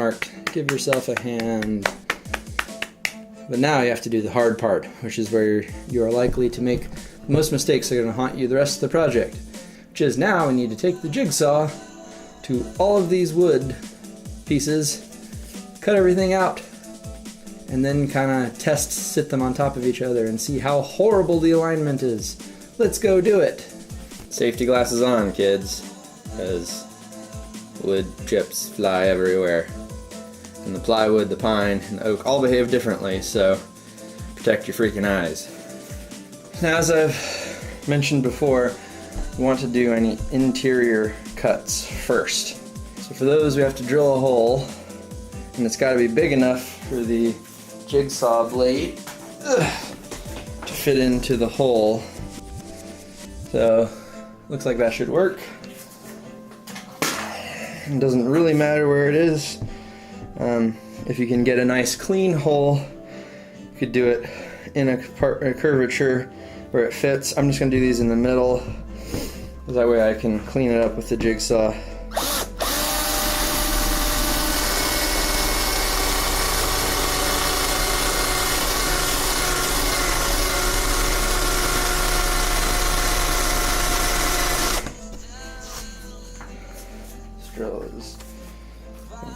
mark, give yourself a hand. But now you have to do the hard part, which is where you are likely to make the most mistakes that are going to haunt you the rest of the project. Which is now we need to take the jigsaw to all of these wood pieces, cut everything out, and then kind of sit them on top of each other and see how horrible the alignment is. Let's go do it. Safety glasses on, kids, because wood chips fly everywhere. And the plywood, the pine, and the oak all behave differently, so protect your freaking eyes. Now, as I've mentioned before, we want to do any interior cuts first. So for those, we have to drill a hole, and it's got to be big enough for the jigsaw blade to fit into the hole. So looks like that should work. It doesn't really matter where it is. If you can get a nice clean hole, you could do it in a curvature where it fits. I'm just going to do these in the middle, that way I can clean it up with the jigsaw.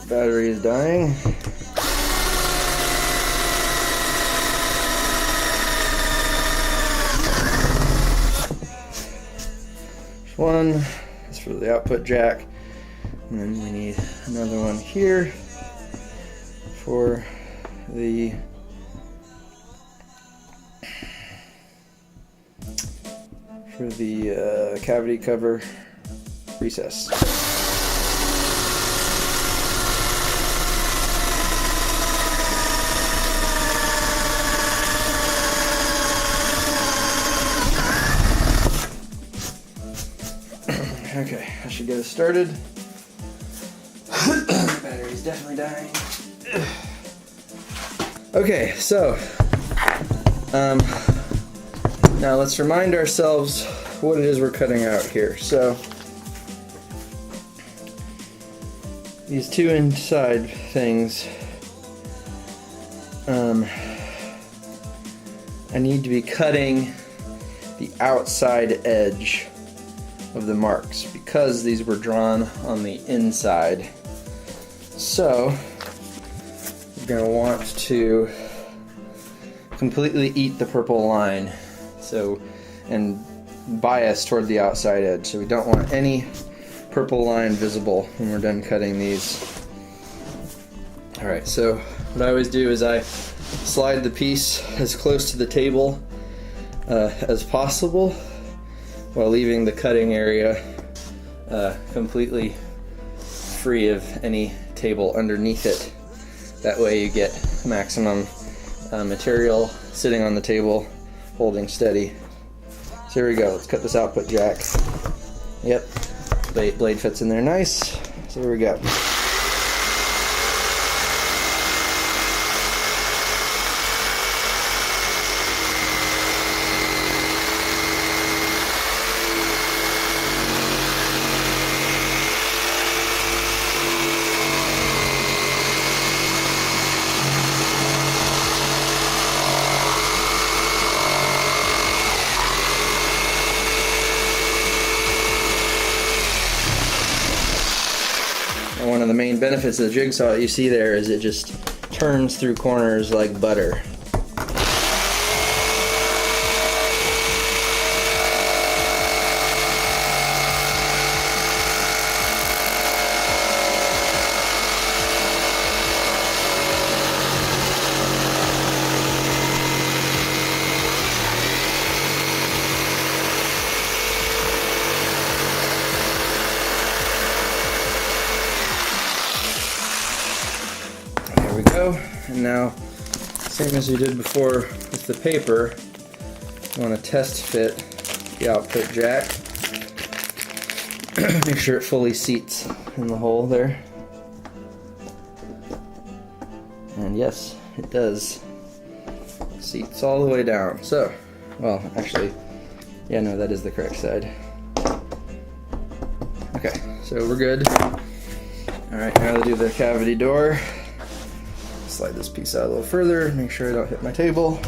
Battery is dying. There's one. That's for the output jack. And then we need another one here for the cavity cover recess. Okay, I should get us started. Battery's definitely dying. Okay, so now let's remind ourselves what it is we're cutting out here. So these two inside things, I need to be cutting the outside edge of the marks because these were drawn on the inside. So we're going to want to completely eat the purple line, and bias toward the outside edge. So we don't want any purple line visible when we're done cutting these. Alright, so what I always do is I slide the piece as close to the table as possible, while leaving the cutting area completely free of any table underneath it. That way you get maximum material sitting on the table, holding steady. So here we go, let's cut this output jack. Yep, blade fits in there nice. So here we go. One of the main benefits of the jigsaw that you see there is it just turns through corners like butter. And now, same as you did before with the paper, you want to test fit the output jack. Make sure it fully seats in the hole there. And yes, it does. Seats all the way down. So, well, actually, yeah, no, that is the correct side. Okay, so we're good. Alright, now to do the cavity door. Slide this piece out a little further, make sure I don't hit my table.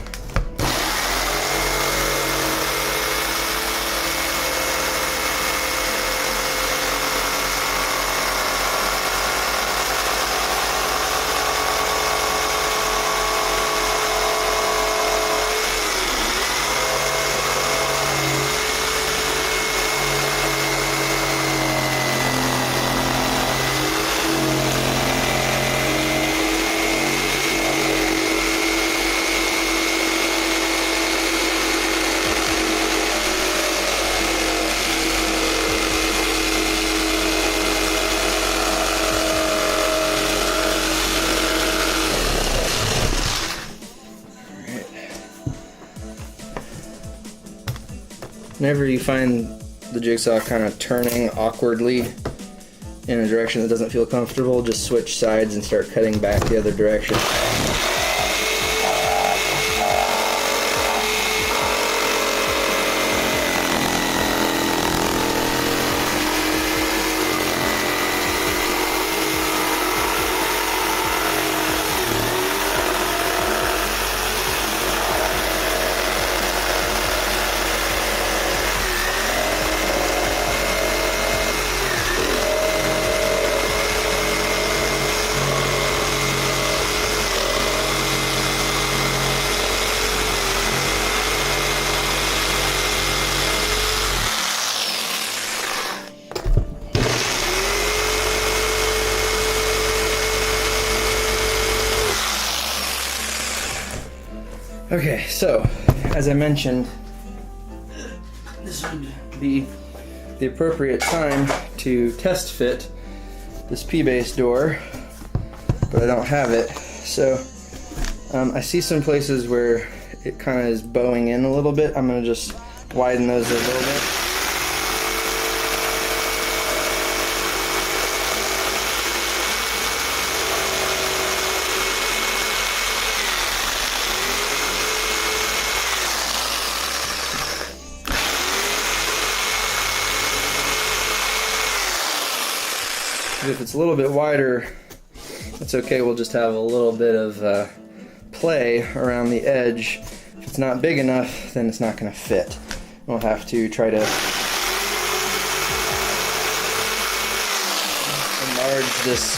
Whenever you find the jigsaw kind of turning awkwardly in a direction that doesn't feel comfortable, just switch sides and start cutting back the other direction. Okay, so as I mentioned, this would be the appropriate time to test fit this P-base door, but I don't have it. So I see some places where it kind of is bowing in a little bit. I'm going to just widen those a little bit. If it's a little bit wider, that's okay. We'll just have a little bit of play around the edge. If it's not big enough, then it's not going to fit. We'll have to try to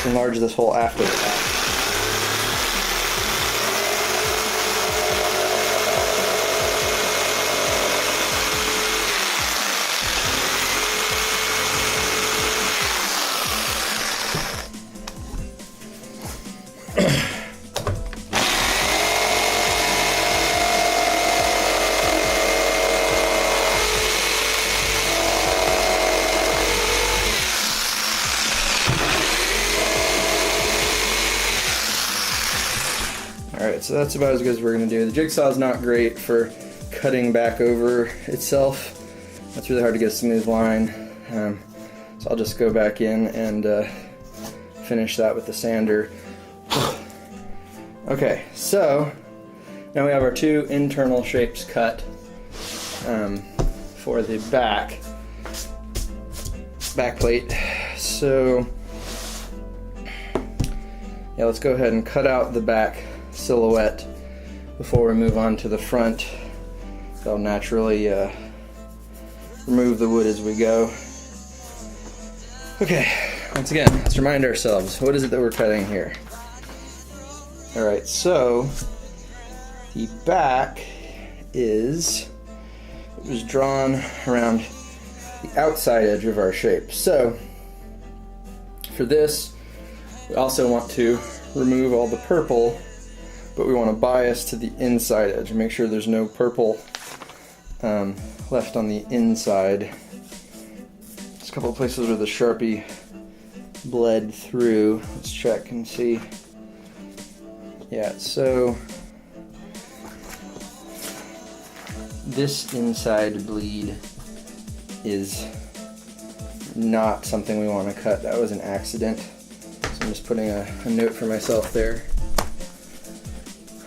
enlarge this hole after the fact. Alright, so that's about as good as we're going to do. The jigsaw is not great for cutting back over itself. That's really hard to get a smooth line. So I'll just go back in and finish that with the sander. Okay, so now we have our two internal shapes cut for the back plate. So yeah, let's go ahead and cut out the back silhouette before we move on to the front. They'll naturally remove the wood as we go. Okay, once again, let's remind ourselves, what is it that we're cutting here? Alright, so the back it was drawn around the outside edge of our shape. So for this, we also want to remove all the purple, but we want to bias to the inside edge and make sure there's no purple left on the inside. There's a couple of places where the Sharpie bled through. Let's check and see. Yeah, so this inside bleed is not something we want to cut. That was an accident. So I'm just putting a note for myself there.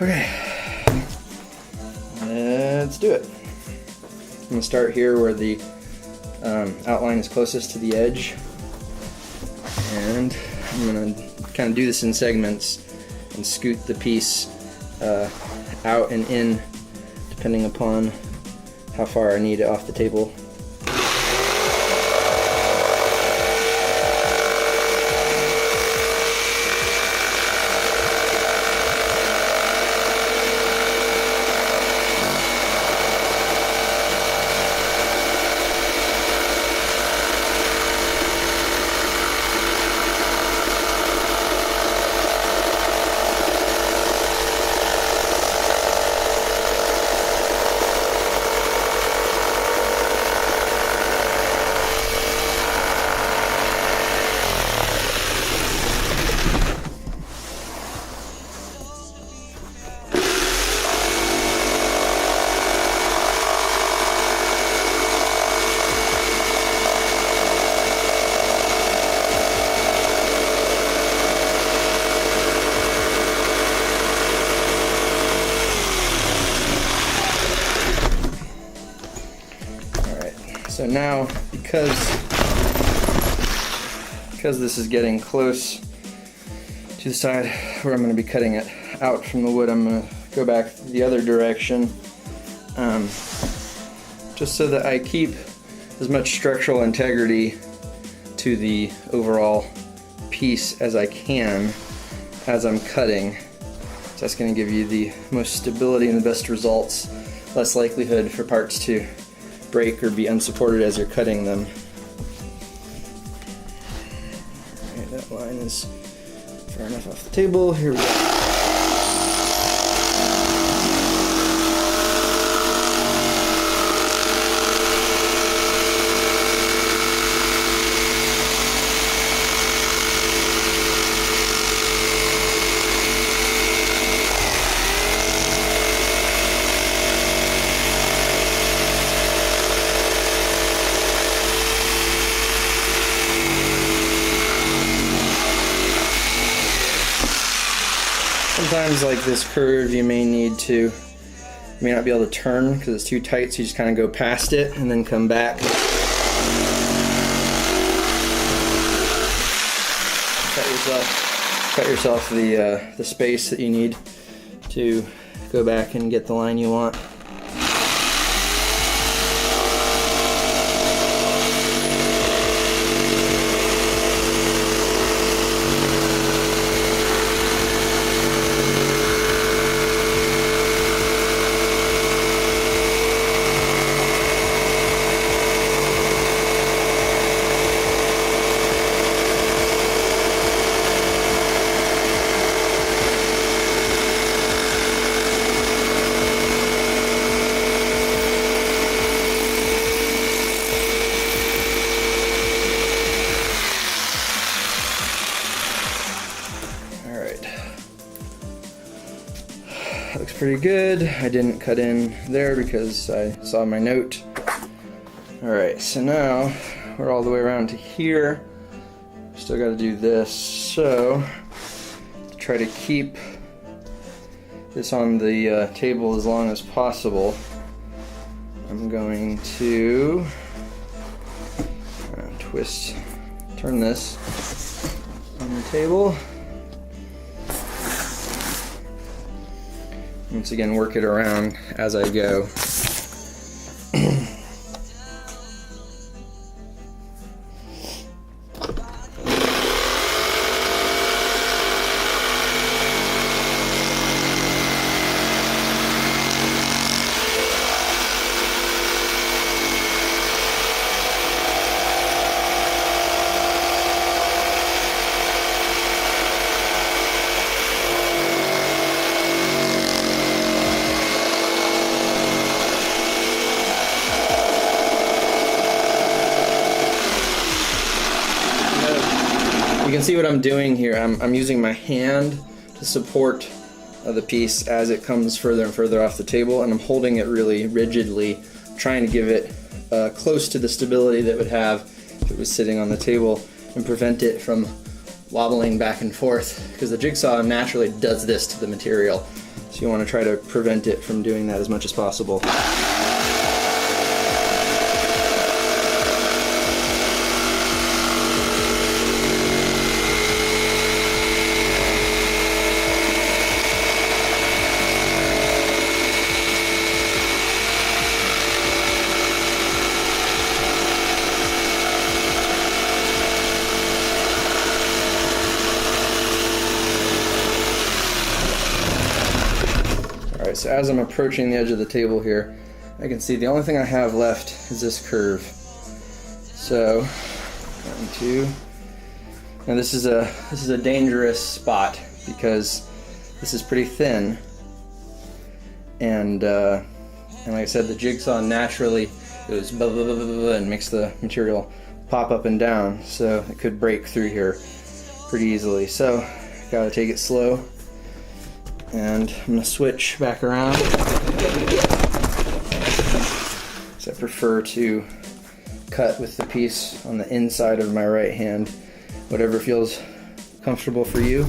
Okay, let's do it. I'm going to start here where the outline is closest to the edge, and I'm going to kind of do this in segments and scoot the piece out and in depending upon how far I need it off the table. So now, because this is getting close to the side where I'm going to be cutting it out from the wood, I'm going to go back the other direction, just so that I keep as much structural integrity to the overall piece as I can as I'm cutting. So that's going to give you the most stability and the best results, less likelihood for parts to break or be unsupported as you're cutting them. Alright, that line is far enough off the table. Here we go. Sometimes, like this curve, you may not be able to turn because it's too tight, so you just kind of go past it and then come back. Cut yourself the space that you need to go back and get the line you want. Looks pretty good. I didn't cut in there because I saw my note. Alright, so now we're all the way around to here. Still got to do this. So, to try to keep this on the table as long as possible, I'm going to turn this on the table. Once again, work it around as I go. You can see what I'm doing here. I'm using my hand to support the piece as it comes further and further off the table, and I'm holding it really rigidly, trying to give it close to the stability that it would have if it was sitting on the table, and prevent it from wobbling back and forth, because the jigsaw naturally does this to the material. So you want to try to prevent it from doing that as much as possible. So as I'm approaching the edge of the table here, I can see the only thing I have left is this curve. So, 1, 2. Now this is a dangerous spot because this is pretty thin, and like I said, the jigsaw naturally goes blah, blah, blah, blah, blah, and makes the material pop up and down, so it could break through here pretty easily. So gotta take it slow, and I'm gonna switch back around. So I prefer to cut with the piece on the inside of my right hand. Whatever feels comfortable for you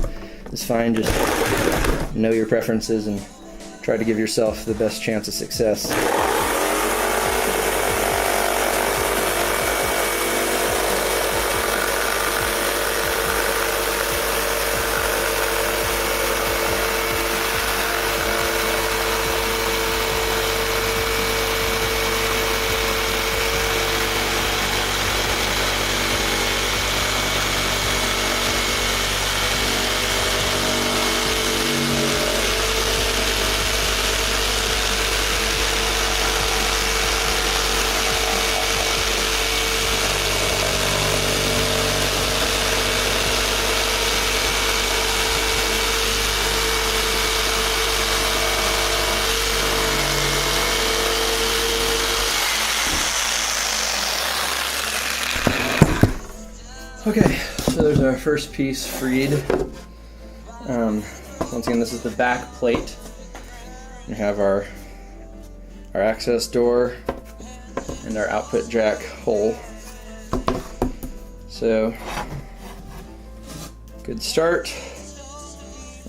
is fine. Just know your preferences and try to give yourself the best chance of success. Okay, so there's our first piece freed. Once again, this is the back plate. We have our access door and our output jack hole. So, good start.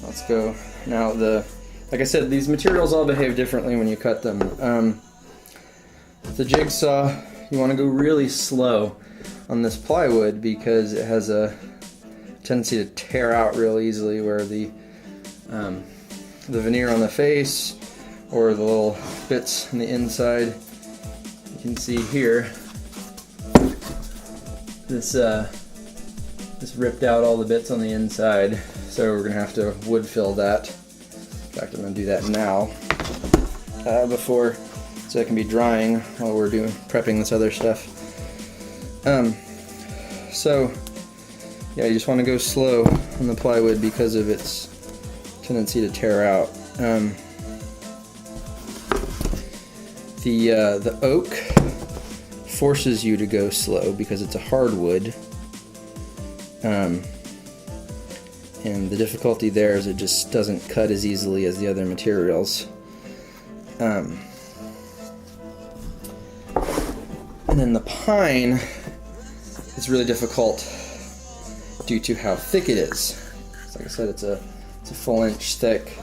Let's go. Now, like I said, these materials all behave differently when you cut them. The jigsaw, you want to go really slow on this plywood because it has a tendency to tear out real easily, where the veneer on the face or the little bits on the inside, you can see here, this ripped out all the bits on the inside, so we're gonna have to wood fill that. In fact, I'm gonna do that now so it can be drying while we're prepping this other stuff. So yeah, you just want to go slow on the plywood because of its tendency to tear out. The oak forces you to go slow because it's a hardwood, and the difficulty there is it just doesn't cut as easily as the other materials. And then the pine is really difficult due to how thick it is. So like I said, it's a full inch thick,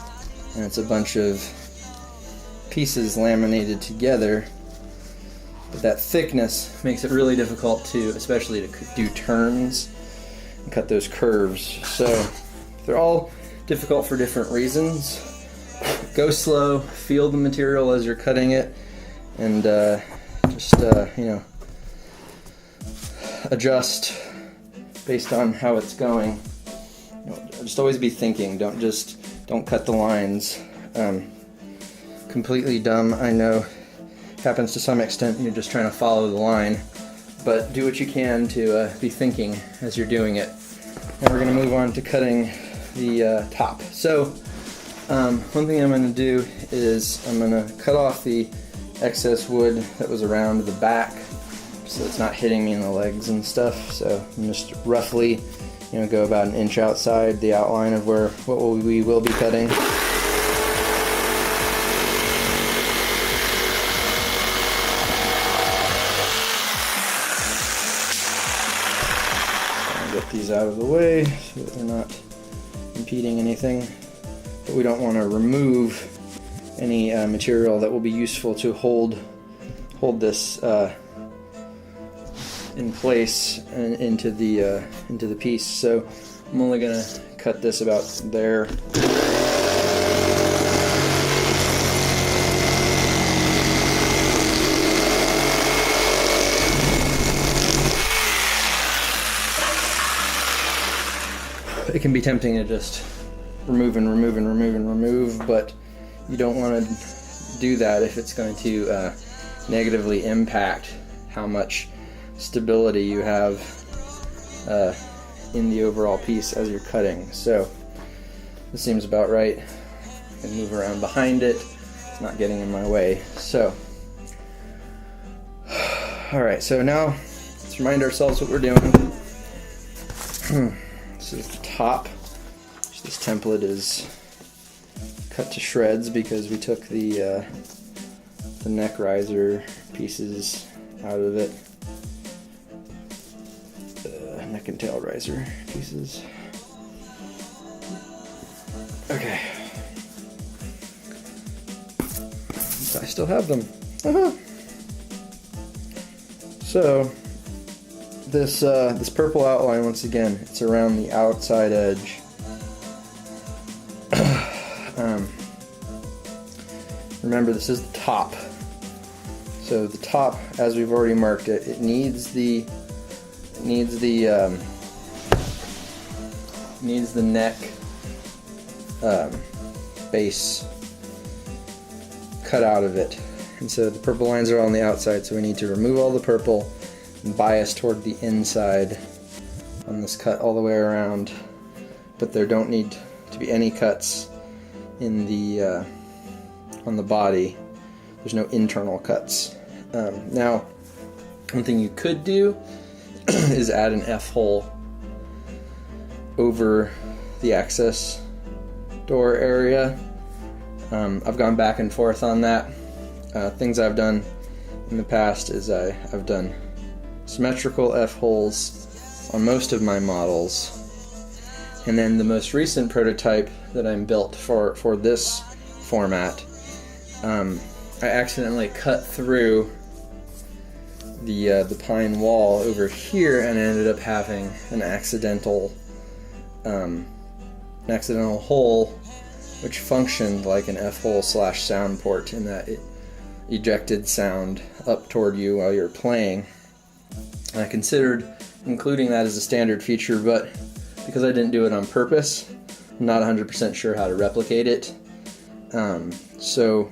and it's a bunch of pieces laminated together. But that thickness makes it really difficult especially to do turns and cut those curves. So they're all difficult for different reasons. Go slow, feel the material as you're cutting it, and just adjust based on how it's going. Just always be thinking. Don't cut the lines. Completely dumb, I know. Happens to some extent. You're just trying to follow the line, but do what you can to be thinking as you're doing it. And we're going to move on to cutting the top. So one thing I'm going to do is I'm going to cut off the excess wood that was around the back, so it's not hitting me in the legs and stuff. So I'm just roughly, go about 1 inch outside the outline of what we will be cutting. I'll get these out of the way so that they're not impeding anything, but we don't want to remove any material that will be useful to hold this in place and into the piece. So I'm only gonna cut this about there. It can be tempting to just remove, but you don't want to do that if it's going to negatively impact how much stability you have in the overall piece as you're cutting. So this seems about right. I can move around behind it. It's not getting in my way. So, alright, so now let's remind ourselves what we're doing. This is the top. This template is cut to shreds because we took the neck riser pieces out of it. Neck and tail riser pieces. Okay. I still have them. So this purple outline, once again, it's around the outside edge. Remember, this is the top. So the top, as we've already marked it, it needs the neck base cut out of it. And so the purple lines are on the outside, so we need to remove all the purple and bias toward the inside on this cut all the way around. But there don't need to be any cuts in the on the body. There's no internal cuts. Now, one thing you could do is add an F-hole over the access door area. I've gone back and forth on that. Things I've done in the past is I've done symmetrical F-holes on most of my models, and then the most recent prototype that I'm built for this format, I accidentally cut through the pine wall over here, and I ended up having an accidental hole which functioned like an F-hole / sound port, in that it ejected sound up toward you while you're playing. And I considered including that as a standard feature, but because I didn't do it on purpose, I'm not 100% sure how to replicate it. So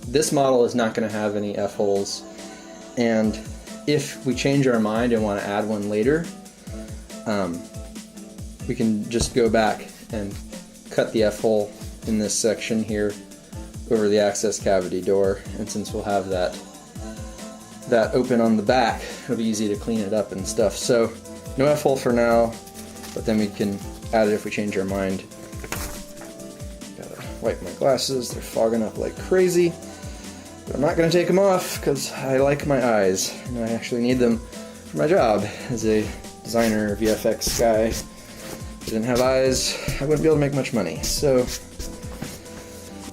this model is not going to have any F-holes, and if we change our mind and want to add one later, we can just go back and cut the F-hole in this section here over the access cavity door, and since we'll have that open on the back, it'll be easy to clean it up and stuff. So no F-hole for now, but then we can add it if we change our mind. Gotta wipe my glasses, they're fogging up like crazy. But I'm not going to take them off because I like my eyes, and I actually need them for my job as a designer, VFX guy. If I didn't have eyes, I wouldn't be able to make much money, so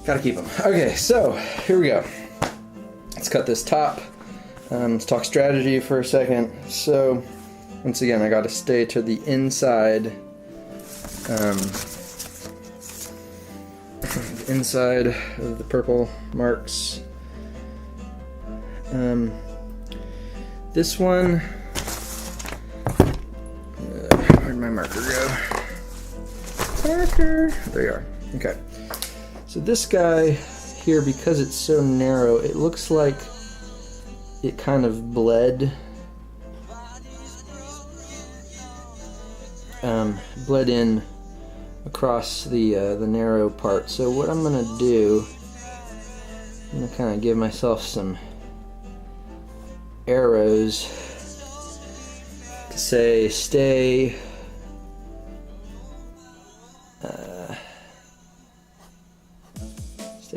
gotta keep them. Okay, so here we go. Let's cut this top. Let's talk strategy for a second. So once again, I gotta stay to the inside, inside of the purple marks. This one, where'd my marker go? Marker! There you are. Okay. So this guy here, because it's so narrow, it looks like it kind of bled in across the narrow part. So what I'm gonna do, I'm gonna kind of give myself some arrows to say stay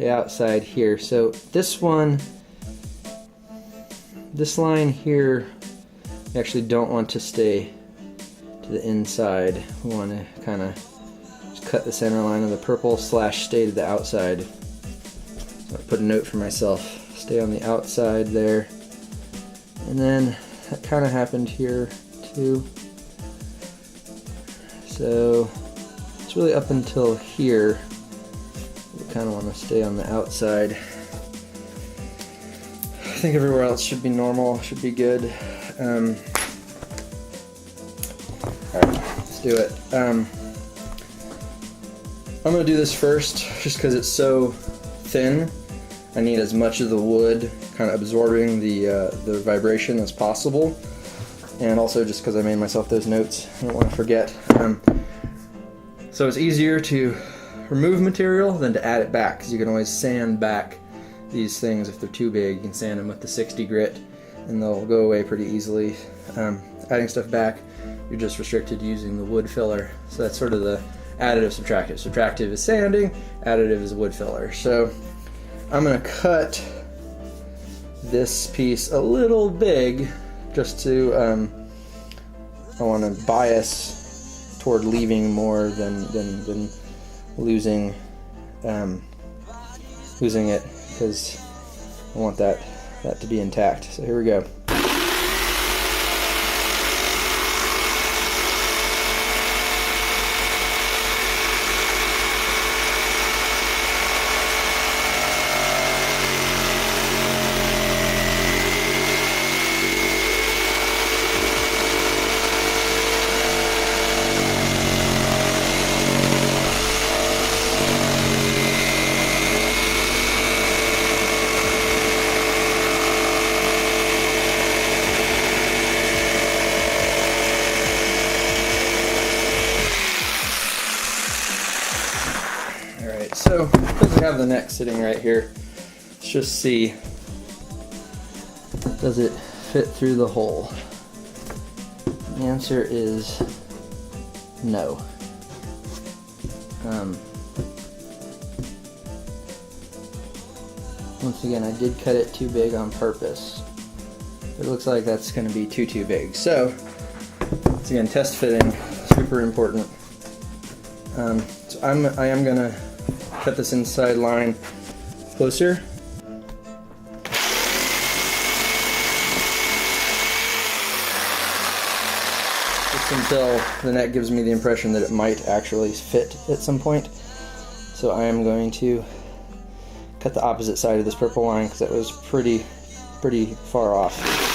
outside here. So this one, this line here, we actually don't want to stay to the inside. We want to kind of just cut the center line of the purple / stay to the outside. So I put a note for myself, stay on the outside there. And then that kind of happened here too. So it's really up until here. We kind of want to stay on the outside. I think everywhere else should be normal, should be good. Alright, let's do it. I'm going to do this first just because it's so thin. I need as much of the wood kind of absorbing the vibration as possible. And also just because I made myself those notes, I don't want to forget. So it's easier to remove material than to add it back, because you can always sand back these things if they're too big. You can sand them with the 60 grit and they'll go away pretty easily. Adding stuff back, you're just restricted to using the wood filler. So that's sort of the additive subtractive. Subtractive is sanding, additive is wood filler. So I'm going to cut this piece a little big just to, I want to bias toward leaving more than losing losing it, because I want that to be intact. So here we go. So, because I have the neck sitting right here, let's just see, does it fit through the hole? The answer is no. Once again, I did cut it too big on purpose. It looks like that's going to be too big. So, once again, test fitting, super important. So I am going to cut this inside line closer. Just until the neck gives me the impression that it might actually fit at some point. So I am going to cut the opposite side of this purple line, because that was pretty far off.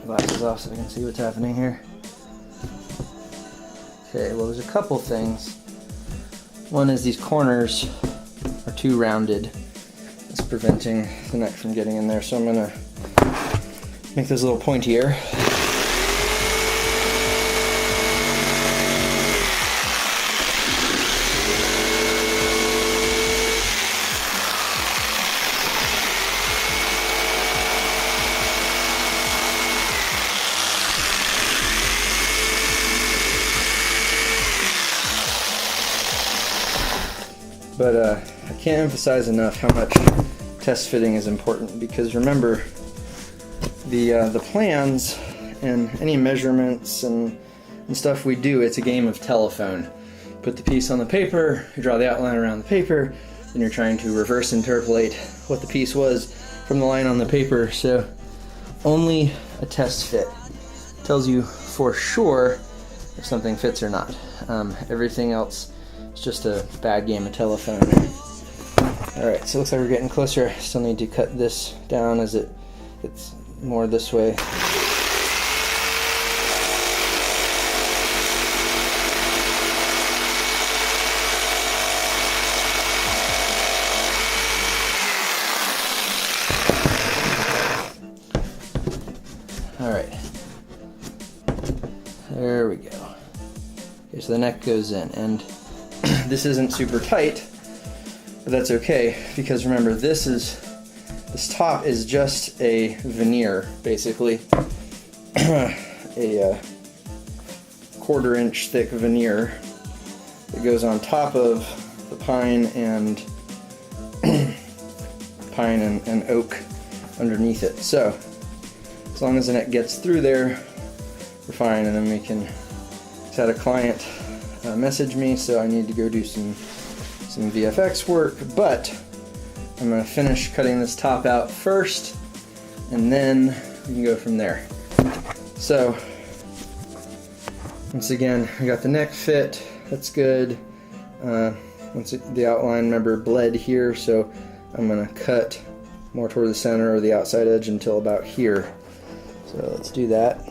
Glasses off so I can see what's happening here. Okay, well, there's a couple things. One is these corners are too rounded. It's preventing the neck from getting in there, so I'm gonna make this a little pointier. But I can't emphasize enough how much test fitting is important, because remember, the plans and any measurements and stuff we do, it's a game of telephone. Put the piece on the paper, you draw the outline around the paper, then you're trying to reverse interpolate what the piece was from the line on the paper. So only a test fit tells you for sure if something fits or not. Everything else, it's just a bad game of telephone. Alright, so it looks like we're getting closer. I still need to cut this down as it's more this way. Alright. There we go. Okay, so the neck goes in, and this isn't super tight, but that's okay, because remember, this top is just a veneer, basically. A 1/4 inch thick veneer that goes on top of the pine and oak underneath it. So as long as the neck gets through there, we're fine, and then we can. Just had a client message me, so I need to go do some VFX work, but I'm going to finish cutting this top out first, and then we can go from there. So once again, I got the neck fit, that's good. The outline, remember, bled here, so I'm going to cut more toward the center or the outside edge until about here. So let's do that.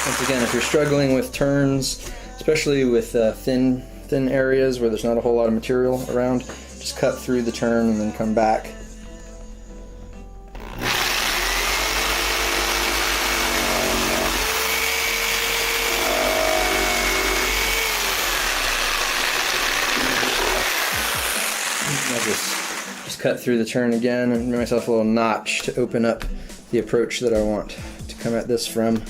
Once again, if you're struggling with turns, especially with thin areas where there's not a whole lot of material around, just cut through the turn and then come back. I'll just cut through the turn again and make myself a little notch to open up the approach that I want to come at this from.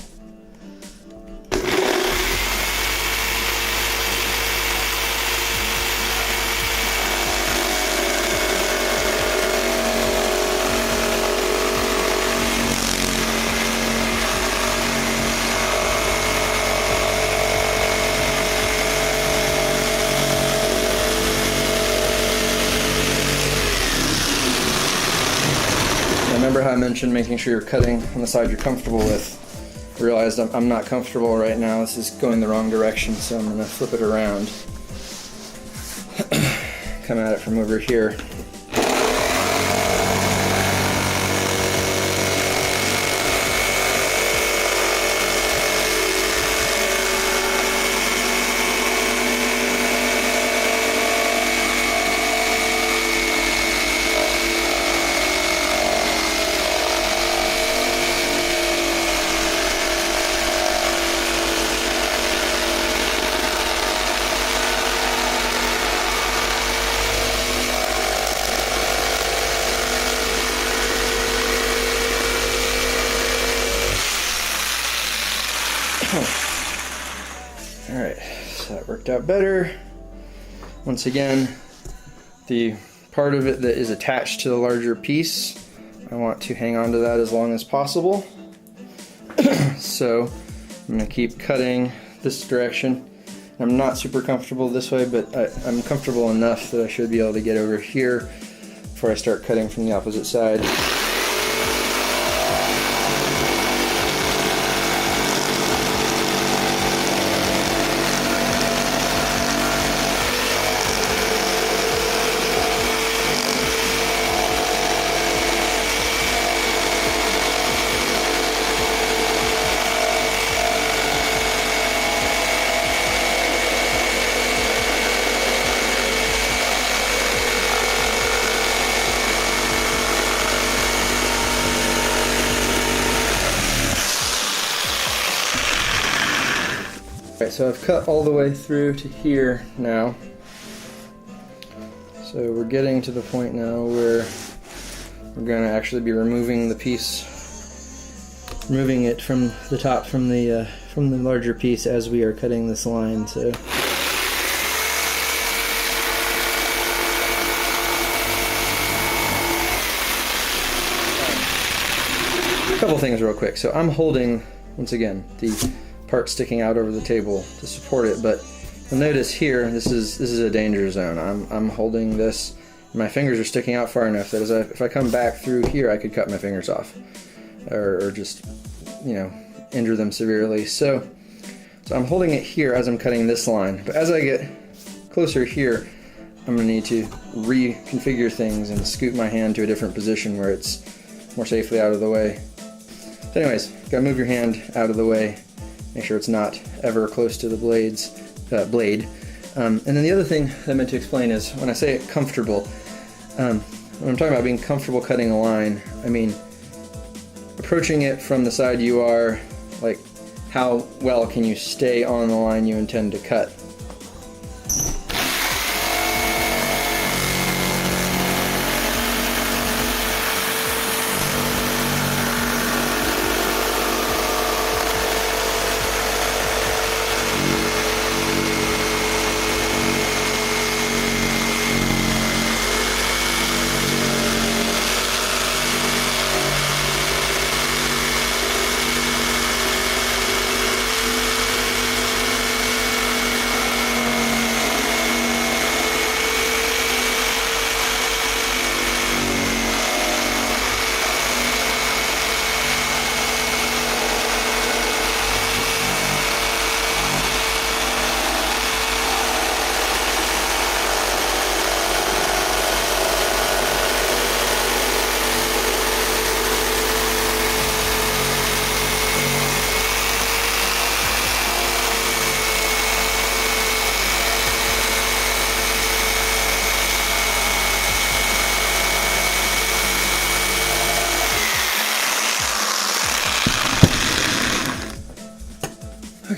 Remember how I mentioned making sure you're cutting on the side you're comfortable with. I realized I'm not comfortable right now. This is going the wrong direction, so I'm going to flip it around. Come at it from over here. Alright, so that worked out better. Once again, the part of it that is attached to the larger piece, I want to hang on to that as long as possible. So I'm going to keep cutting this direction. I'm not super comfortable this way, but I'm comfortable enough that I should be able to get over here before I start cutting from the opposite side. Alright, so I've cut all the way through to here now. So we're getting to the point now where we're going to actually be removing the piece, removing it from the top from the larger piece as we are cutting this line. So a couple things real quick. So I'm holding, once again, the part sticking out over the table to support it, but you'll notice here this is a danger zone. I'm holding this, and my fingers are sticking out far enough that if I come back through here, I could cut my fingers off, or just, you know, injure them severely. So I'm holding it here as I'm cutting this line, but as I get closer here, I'm going to need to reconfigure things and scoot my hand to a different position where it's more safely out of the way. So anyways, gotta move your hand out of the way. Make sure it's not ever close to the blade. And then the other thing I meant to explain is when I say comfortable, when I'm talking about being comfortable cutting a line, I mean approaching it from the side you are, like how well can you stay on the line you intend to cut.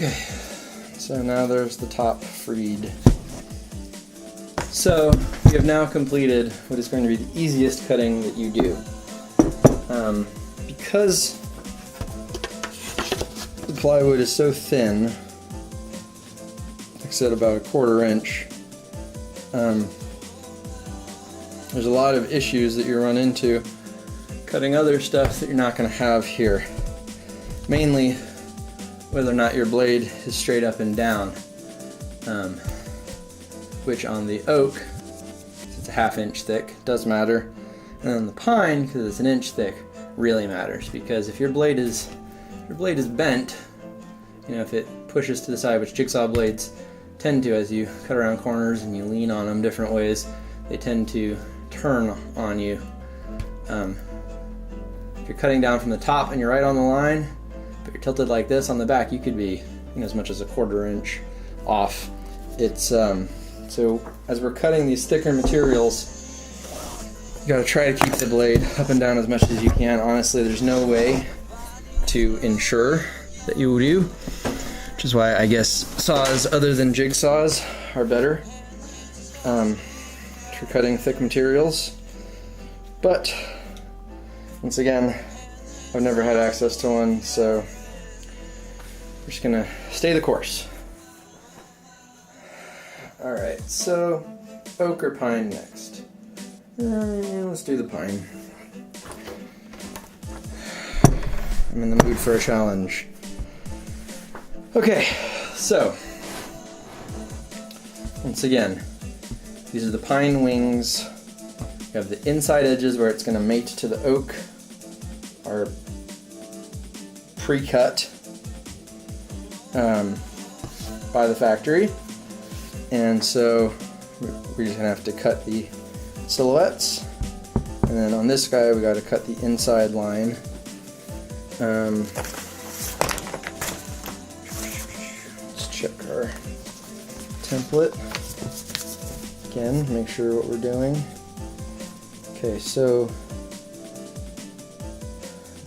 Okay, so now there's the top freed. So we have now completed what is going to be the easiest cutting that you do. Because the plywood is so thin, like I said, about 1/4 inch, there's a lot of issues that you run into cutting other stuff that you're not going to have here. Mainly whether or not your blade is straight up and down, which on the oak, it's a 1/2 inch thick, does matter. And on the pine, because it's 1 inch thick, really matters, because if your blade is bent, you know, if it pushes to the side, which jigsaw blades tend to, as you cut around corners and you lean on them different ways, they tend to turn on you. If you're cutting down from the top and you're right on the line, but you're tilted like this on the back, you could be, you know, as much as a 1/4 inch off. It's so as we're cutting these thicker materials, you gotta try to keep the blade up and down as much as you can. Honestly, there's no way to ensure that you do, which is why I guess saws other than jigsaws are better for cutting thick materials. But once again, I've never had access to one, so we're just gonna stay the course. Alright, so oak or pine next? Let's do the pine. I'm in the mood for a challenge. Okay, so once again, these are the pine wings. You have the inside edges where it's going to mate to the oak, are pre-cut by the factory, and so we're just going to have to cut the silhouettes, and then on this guy we got to cut the inside line. Let's check our template again, make sure what we're doing. Okay, so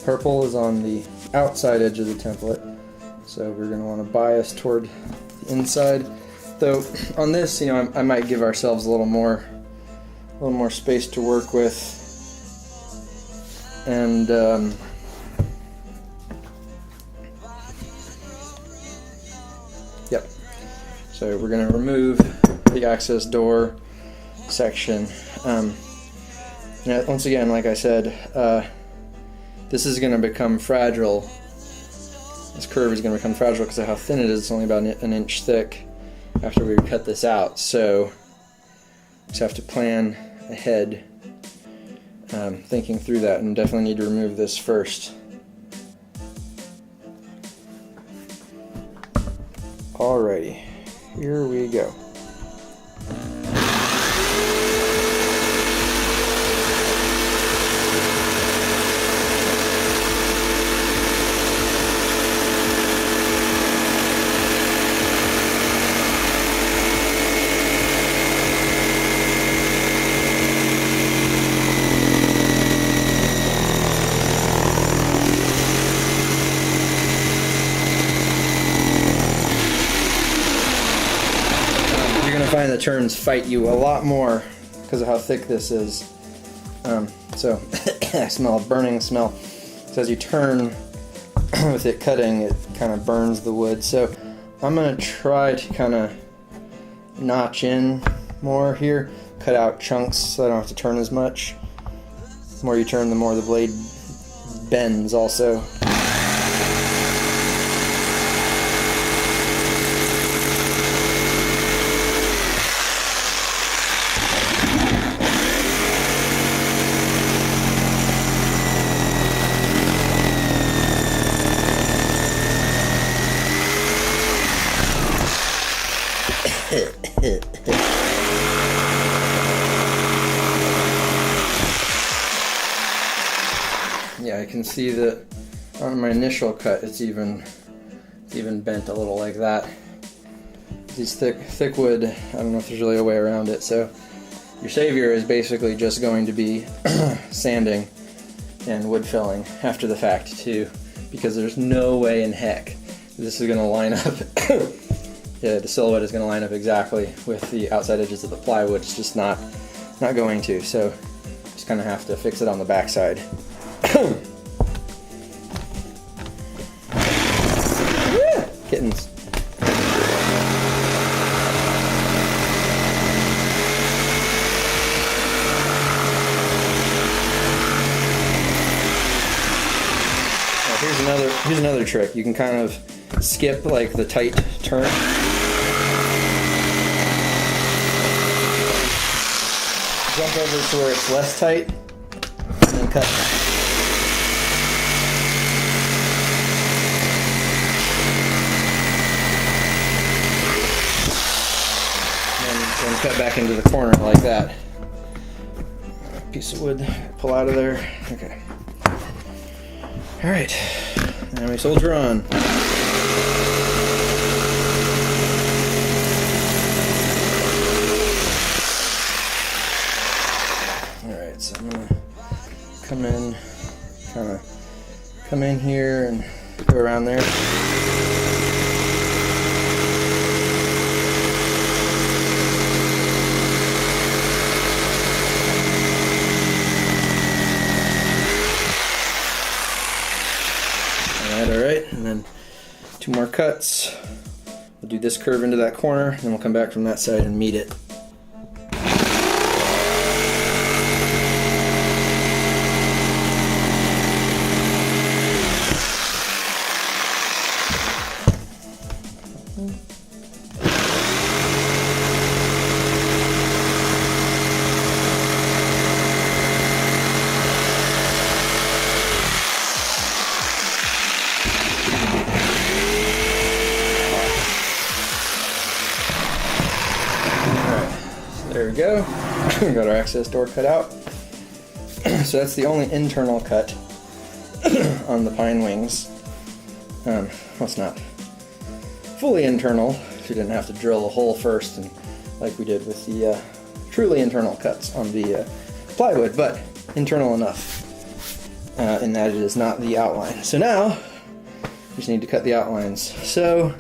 purple is on the outside edge of the template, so we're going to want to bias toward the inside. Though on this, you know, I might give ourselves a little more space to work with, and yep. So we're going to remove the access door section. Once again, like I said, this is going to become fragile. This curve is going to become fragile because of how thin it is. It's only about 1 inch thick after we cut this out. So just have to plan ahead, thinking through that, and definitely need to remove this first. Alrighty, here we go. Find the turns fight you a lot more because of how thick this is. So I smell a burning smell. So as you turn with it cutting, it kind of burns the wood. So I'm going to try to kind of notch in more here, cut out chunks so I don't have to turn as much. The more you turn, the more the blade bends also. Yeah, I can see that on my initial cut it's even bent a little like that. These thick wood, I don't know if there's really a way around it, so your savior is basically just going to be sanding and wood filling after the fact too, because there's no way in heck This is going to line up. Yeah, the silhouette is going to line up exactly with the outside edges of the plywood. It's just not going to. So just kind of have to fix it on the back side. Kittens. Here's another trick. You can kind of skip like the tight turn. Jump over to where it's less tight, and then cut. And cut back into the corner like that. Piece of wood, pull out of there. Okay. All right. Now we soldier on. Alright, so I'm gonna come in here and go around there. Alright, and then 2 more cuts. We'll do this curve into that corner, and then we'll come back from that side and meet it. There we go. Got our access door cut out. So that's the only internal cut on the pine wings. Well, it's not fully internal, so you didn't have to drill a hole first, and like we did with the truly internal cuts on the plywood, but internal enough in that it is not the outline. So now we just need to cut the outlines. So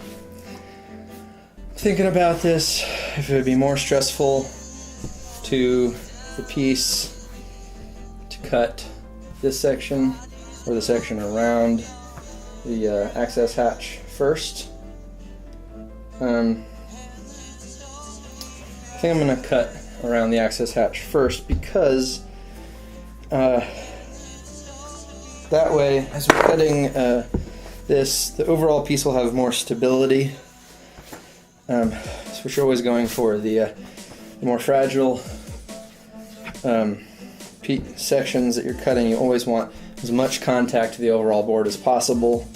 thinking about this, if it would be more stressful to the piece to cut this section or the section around the access hatch first. I think I'm going to cut around the access hatch first because that way, as we're cutting this, the overall piece will have more stability. So we're always going for the more fragile sections that you're cutting. You always want as much contact to the overall board as possible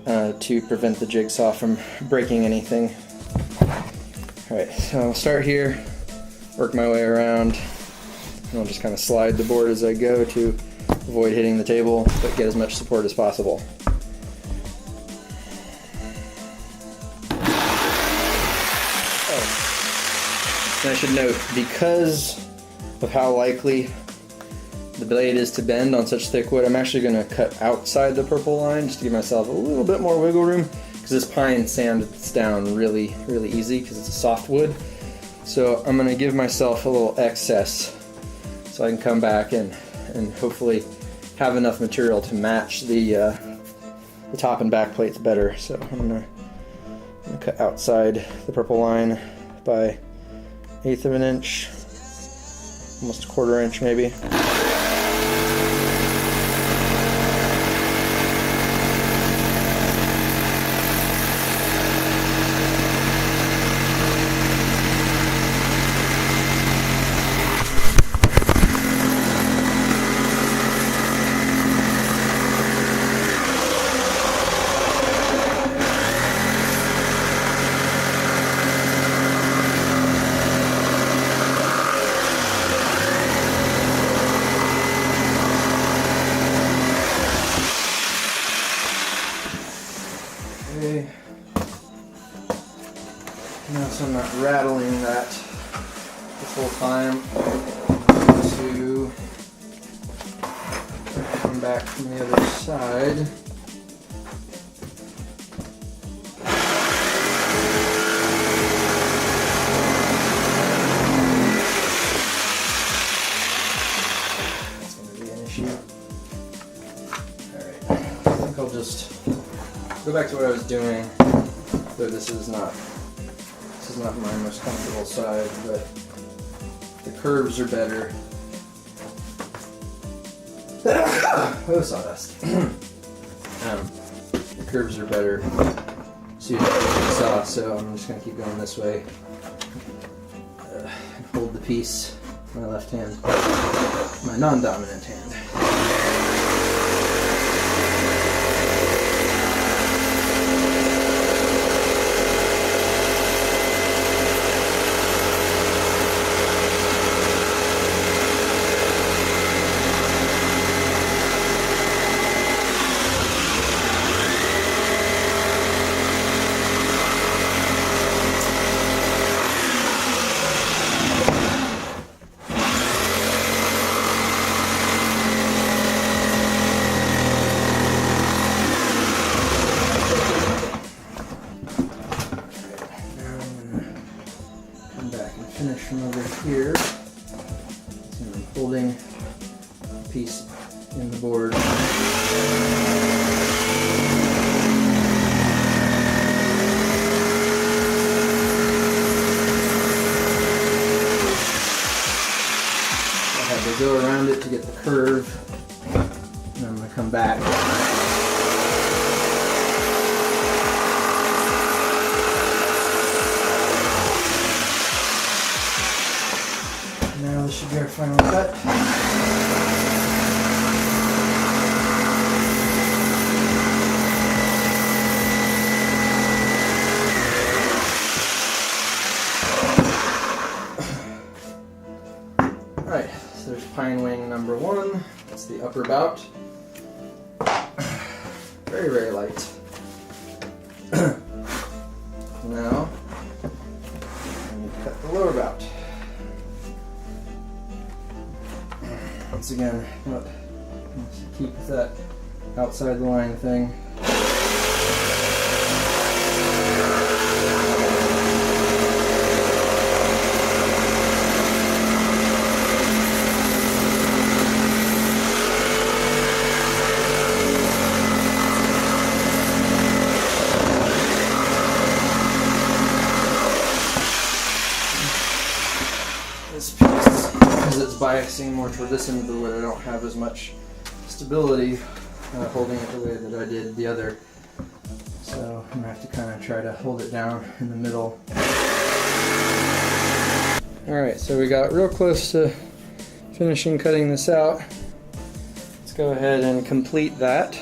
to prevent the jigsaw from breaking anything. Alright, so I'll start here, work my way around, and I'll just kind of slide the board as I go to avoid hitting the table, but get as much support as possible. And I should note, because of how likely the blade is to bend on such thick wood, I'm actually going to cut outside the purple line just to give myself a little bit more wiggle room, because this pine sands down really, really easy because it's a soft wood. So I'm going to give myself a little excess so I can come back and hopefully have enough material to match the top and back plates better. So I'm going to cut outside the purple line by 1/8 of an inch, almost 1/4 inch maybe. Okay. Now, so I'm not rattling that the whole time, to come back from the other side. issue. Alright, I think I'll just go back to what I was doing, though this is not my most comfortable side, but the curves are better. Oh, sawdust. The curves are better suited to the saw, so I'm just going to keep going this way. Hold the piece with my left hand, my non-dominant hand. Finish from over here. So I'm holding a piece in the board. I had to go around it to get the curve, and I'm going to come back. Now this should be our final cut. Alright, so there's pine wing number 1. That's the upper bout. Very, very light. Now, I need to cut the lower bout. Once again, keep that outside the line thing. This piece, because it's biasing more toward this end of the wood, I don't have as much stability holding it the way that I did the other. So I'm going to have to kind of try to hold it down in the middle. Alright, so we got real close to finishing cutting this out. Let's go ahead and complete that.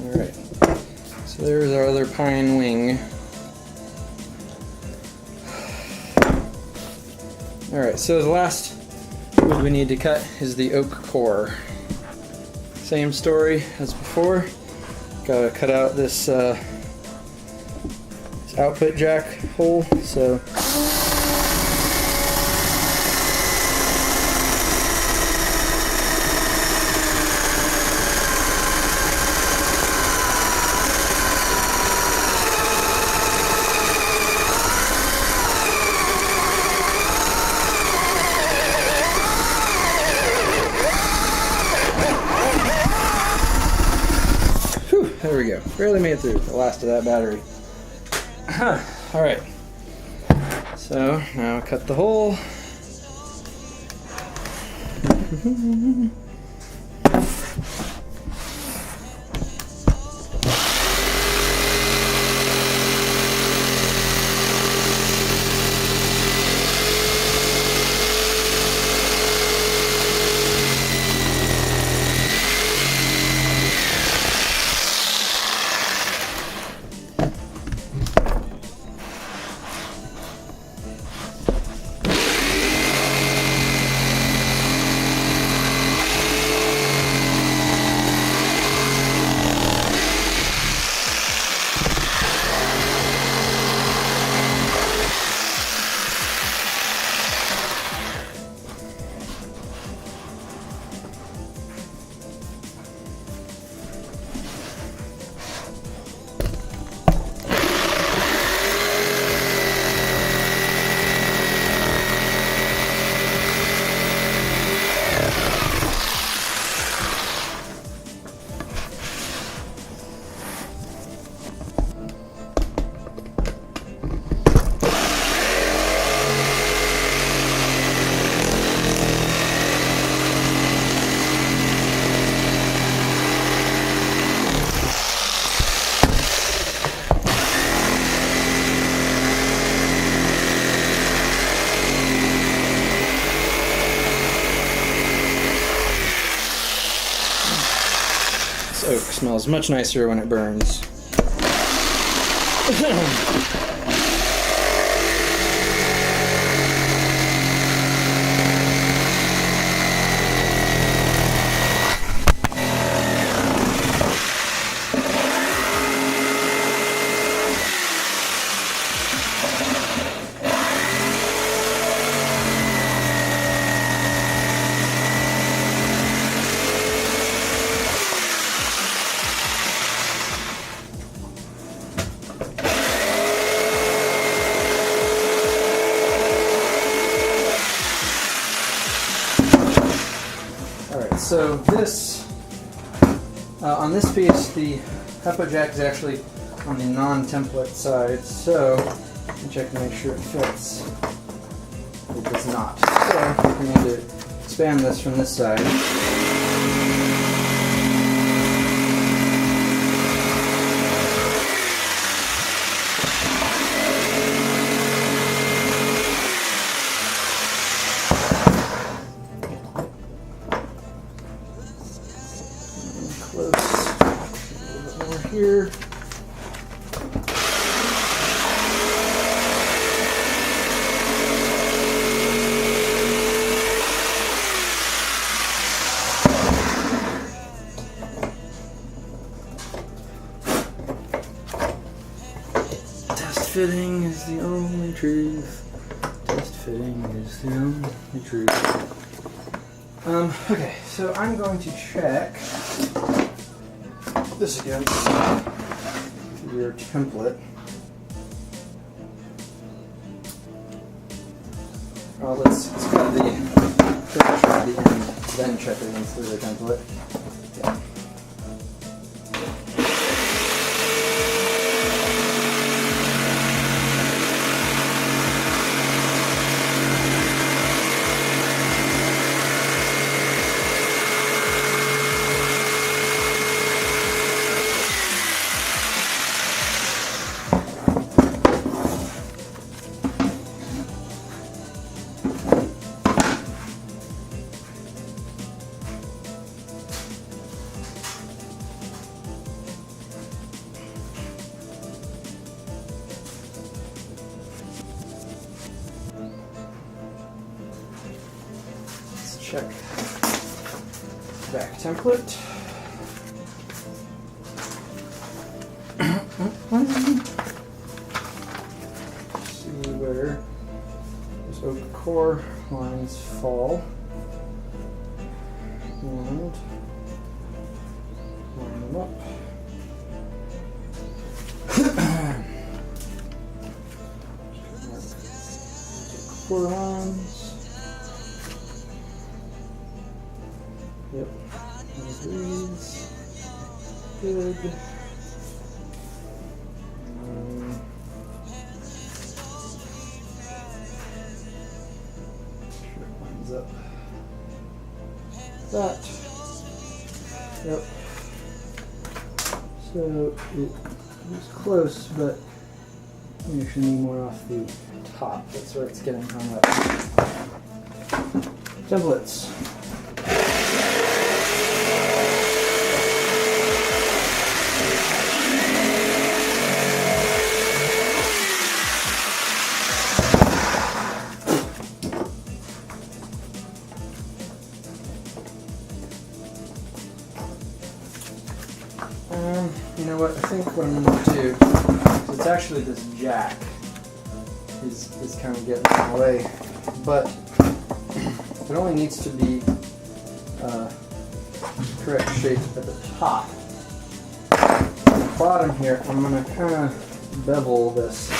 Alright, so there's our other pine wing. Alright, so the last wood we need to cut is the oak core. Same story as before. Gotta cut out this, this output jack hole. So there we go. Barely made it through the last of that battery. Alright. So now cut the hole. smells much nicer when it burns. So this, on this piece, the HEPA jack is actually on the non-template side, so I check to make sure it fits. It does not. So we need to expand this from this side. Here. Test fitting is the only truth. Test fitting is the only truth. Okay, so I'm going to check this against your template. Well, let's cut the curvature at the end, then check it against the template. Yeah. Check back template. See where those oak core lines fall. And line them up. Core lines. Yep. These. Good. Sure it lines up. That. Yep. So it was close, but we actually need more off the top. That's where it's getting hung up. Templates. You know what, I think what I'm going to do, so it's actually this jack is kind of getting in the way, but it only needs to be correct shape at the top. At the bottom here, I'm going to kind of bevel this.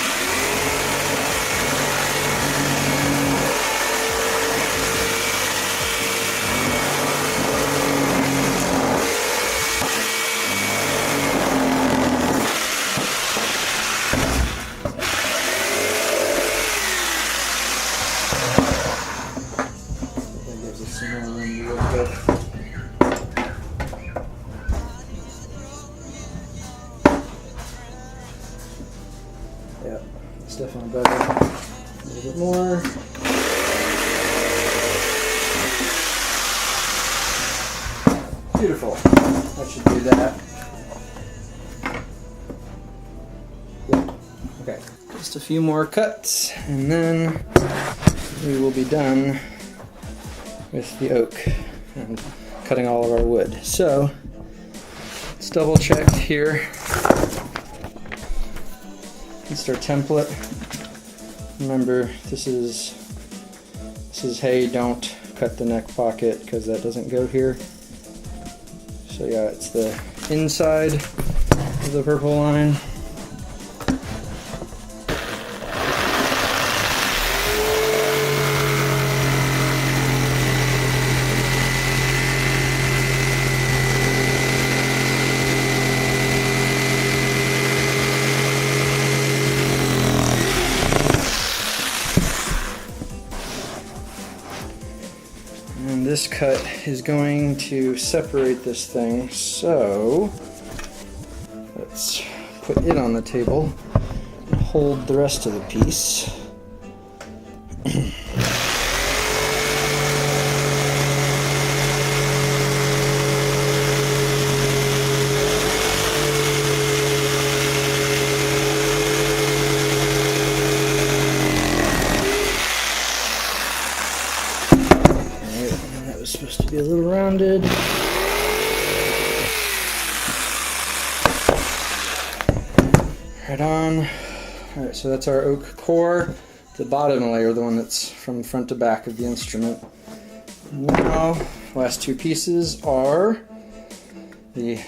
Yeah, it's definitely better. A little bit more. Beautiful. That should do that. Okay, just a few more cuts, and then we will be done with the oak and cutting all of our wood. So let's double check here. It's our template. Remember, this is hey, don't cut the neck pocket because that doesn't go here. So yeah, it's the inside of the purple line. And this cut is going to separate this thing, so let's put it on the table and hold the rest of the piece. Supposed to be a little rounded. Right on. Alright, so that's our oak core, the bottom layer, the one that's from front to back of the instrument. Now, last two pieces are the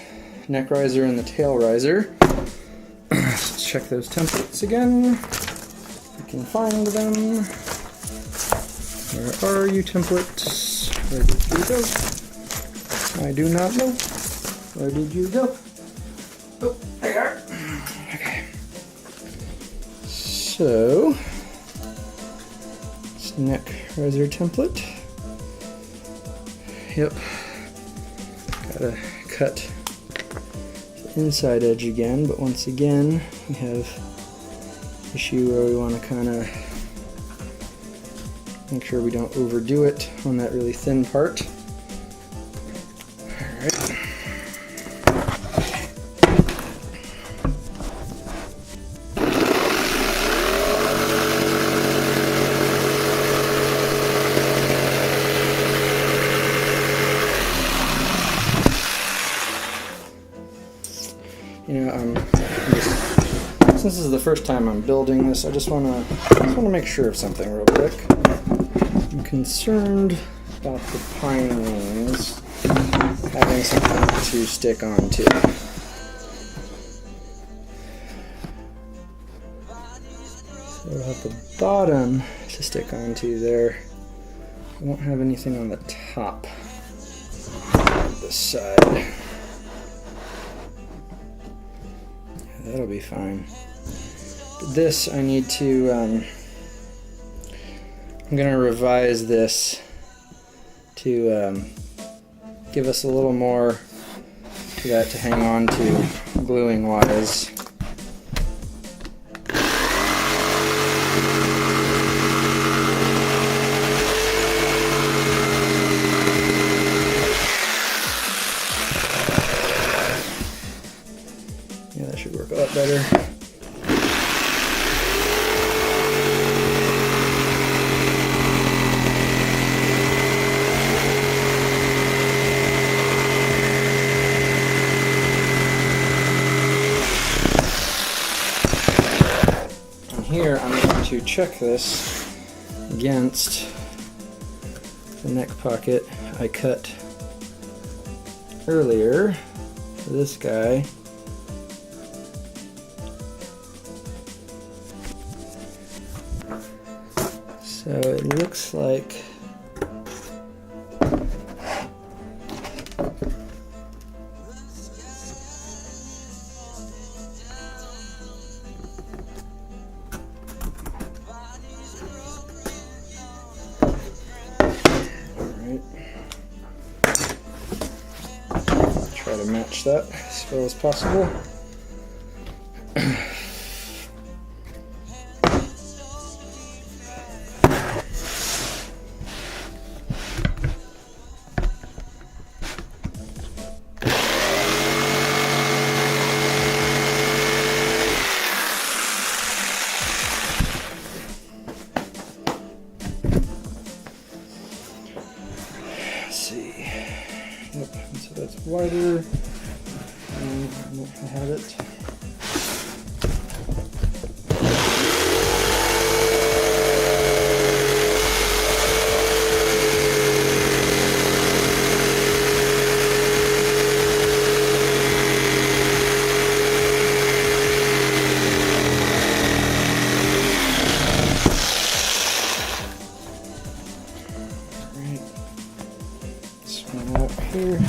neck riser and the tail riser. Let's check those templates again. If we can find them. Where are you, templates? Where did you go? I do not know. Where did you go? Oh, there you are. Okay. So, it's neck riser template. Yep. Gotta cut the inside edge again, but once again, we have issue where we want to kind of make sure we don't overdo it on that really thin part. Alright. You know, since this is the first time I'm building this, I just want to make sure of something real quick. I'm concerned about the pine wings having something to stick onto. So we'll have the bottom to stick onto there. I won't have anything on the top of this side. Yeah, that'll be fine. But this I need to I'm going to revise this to give us a little more to that to hang on to gluing wise. Yeah, that should work a lot better. Here I'm going to check this against the neck pocket I cut earlier for this guy. So it looks like try to match that as well as possible. Here.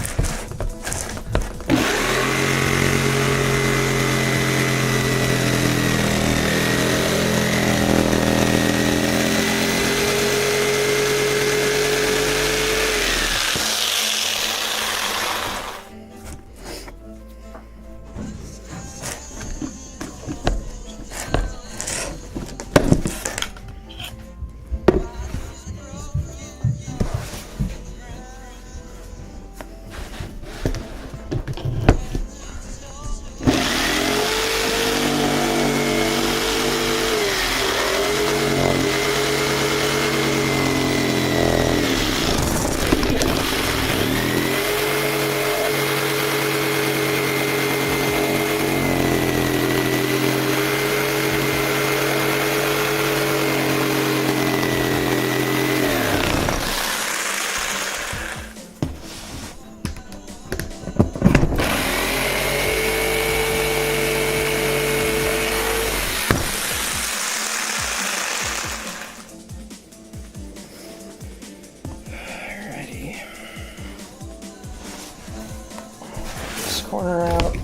Corner out.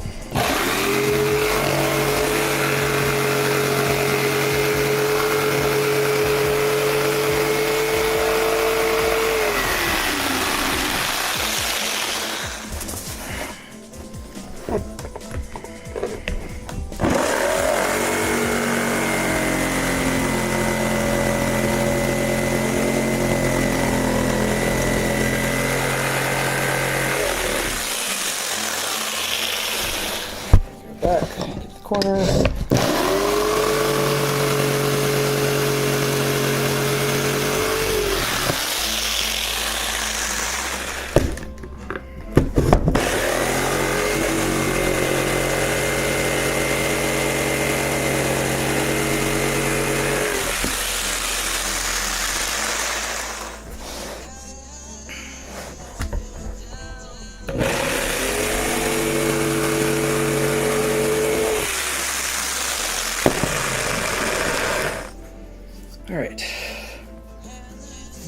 Back, get the corner. All right,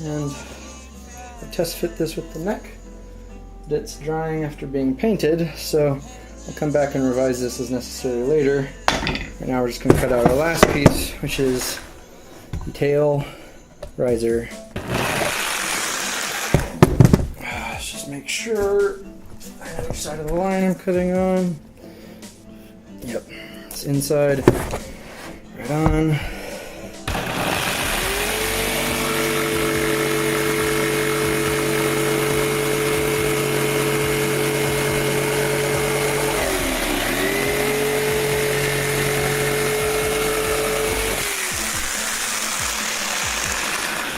and I'll test fit this with the neck. It's drying after being painted, so I'll come back and revise this as necessary later. Right now we're just going to cut out our last piece, which is the tail riser. Let's just make sure I know which side of the line I'm cutting on. Yep, it's inside, right on.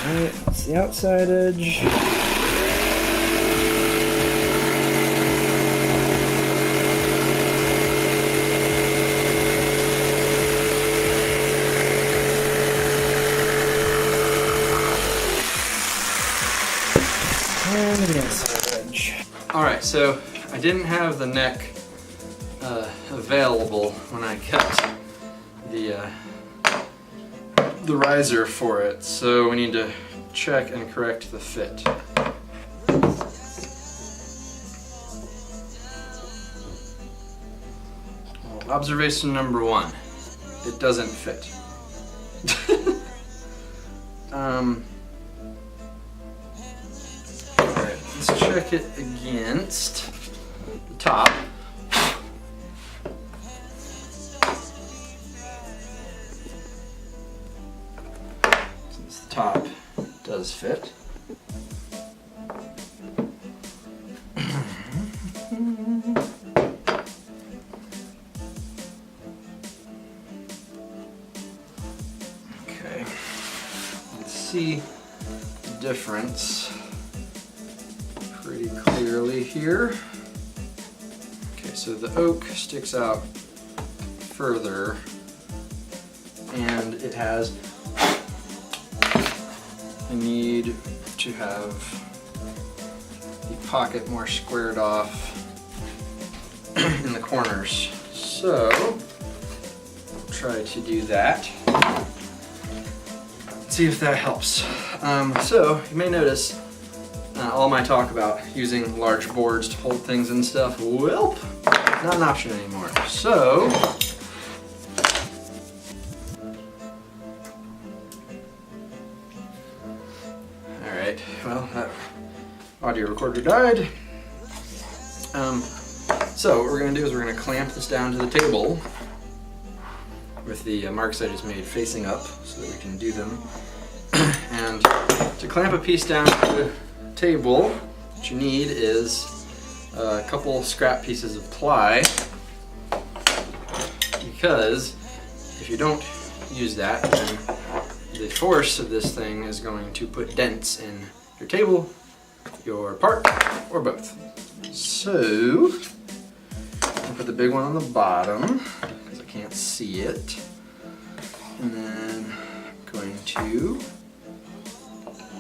Alright, that's the outside edge. And the inside edge. Alright, so I didn't have the neck available when I cut the riser for it, so we need to check and correct the fit. Well, observation number one, it doesn't fit. Alright, let's check it against the top. Top does fit. Okay, let's see the difference pretty clearly here. Okay, so the oak sticks out further, and it has, I need to have the pocket more squared off in the corners. So I'll try to do that. See if that helps. So you may notice all my talk about using large boards to hold things and stuff, well, not an option anymore. So alright, well, that audio recorder died. So what we're going to do is we're going to clamp this down to the table with the marks I just made facing up so that we can do them. And to clamp a piece down to the table, what you need is a couple scrap pieces of ply, because if you don't use that, then the force of this thing is going to put dents in your table, your part, or both. So I'll put the big one on the bottom because I can't see it, and then I'm going to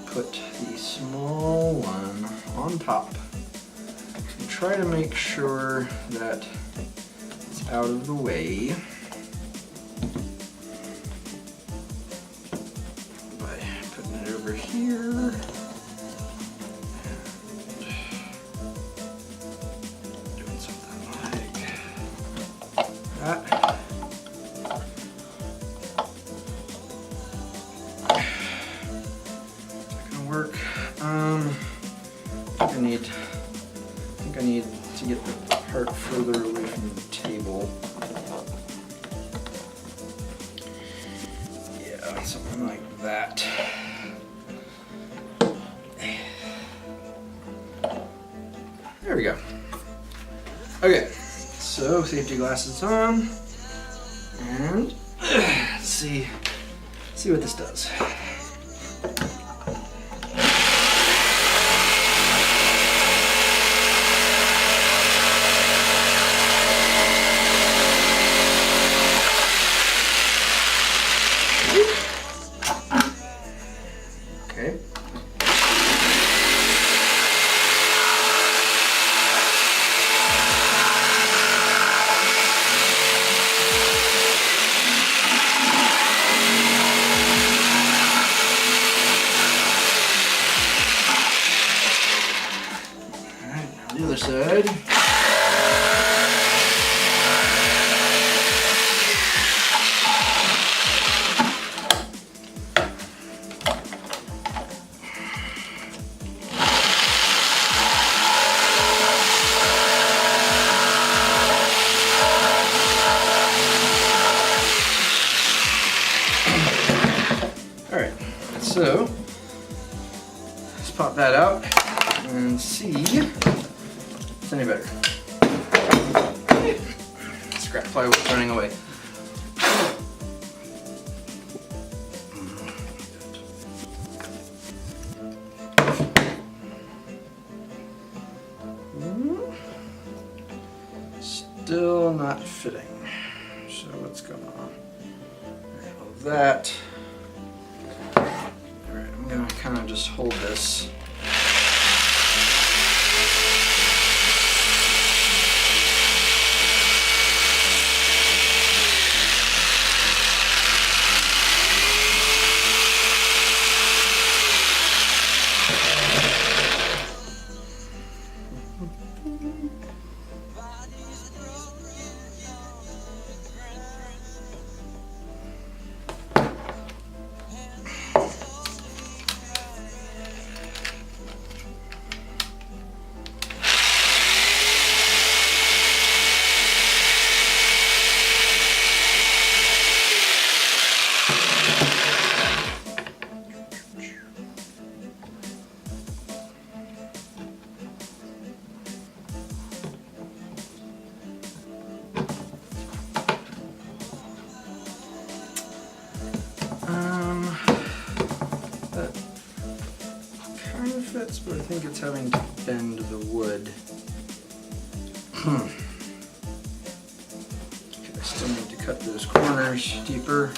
put the small one on top and try to make sure that it's out of the way by putting it over here. That. Is that gonna work? I think I need to get the part further away from the table. Yeah, something like that. There we go. Okay. So, safety glasses on, and let's see what this does. Okay. The other side. All right, so let's pop that out and see it's any better. Scrap plywood's running away. Still not fitting. So what's going on? Alright, well that. Alright, I'm gonna kind of just hold this. That kind of fits, but I think it's having to bend the wood. Okay, let's Still need to cut those corners deeper.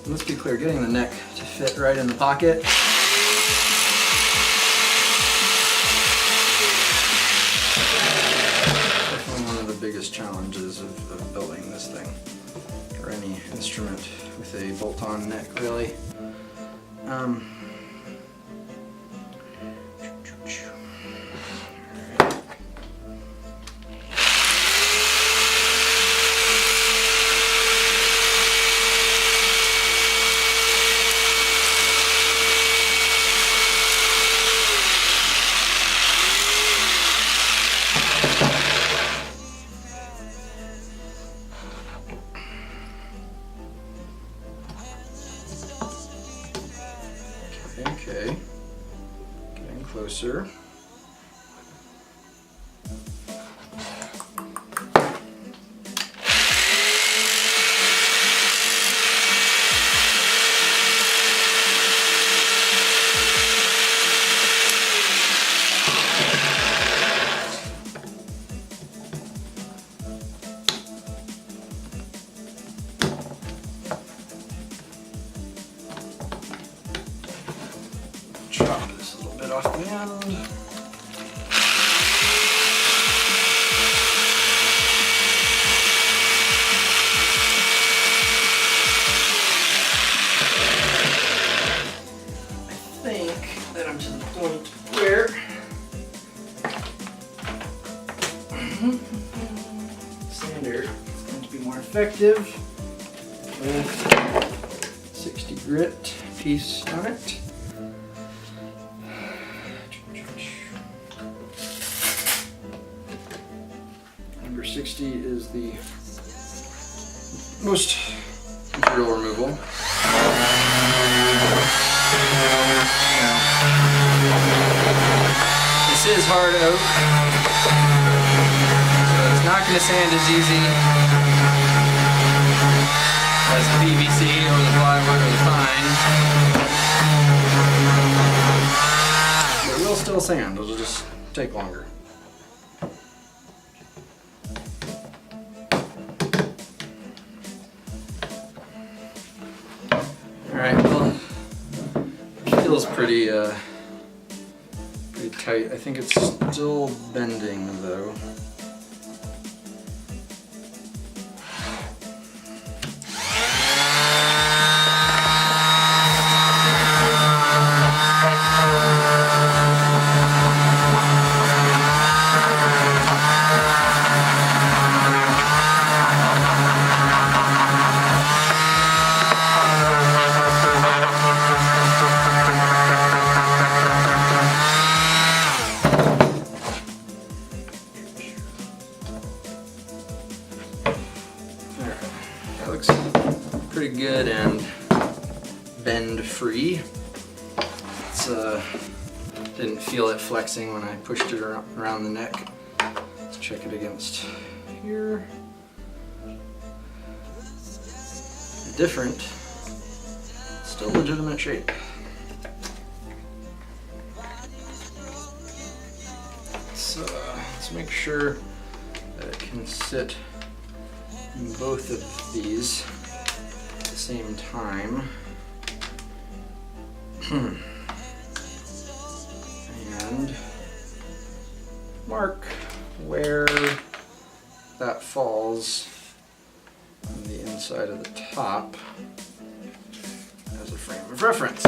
Let's be clear, getting the neck to fit right in the pocket definitely one of the biggest challenges of building this thing, or any instrument with a bolt-on neck, really. Okay, getting closer. Chop this a little bit off the end. I think that I'm to the point where sander is going to be more effective with 60 grit piece on it. Number 60 is the most material removal. This is hard oak, so it's not going to sand as easy as the PVC or the plywood or the pine. But it will still sand, it'll just take longer. Alright, well, it feels pretty tight. I think it's still bending though. That looks pretty good and bend free. It's didn't feel it flexing when I pushed it around the neck. Let's check it against here. Different, still legitimate shape. So let's make sure that it can sit in both of these at the same time. And mark where that falls on the inside of the top as a frame of reference,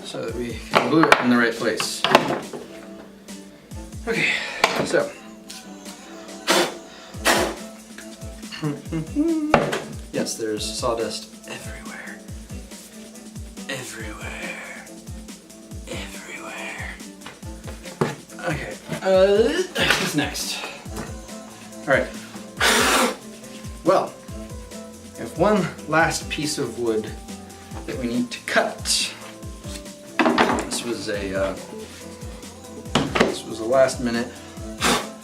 so that we can glue it in the right place. Okay, so yes, there's sawdust everywhere. Everywhere. Everywhere. Okay, what's next? Alright. Well, we have one last piece of wood that we need to cut. This was a last minute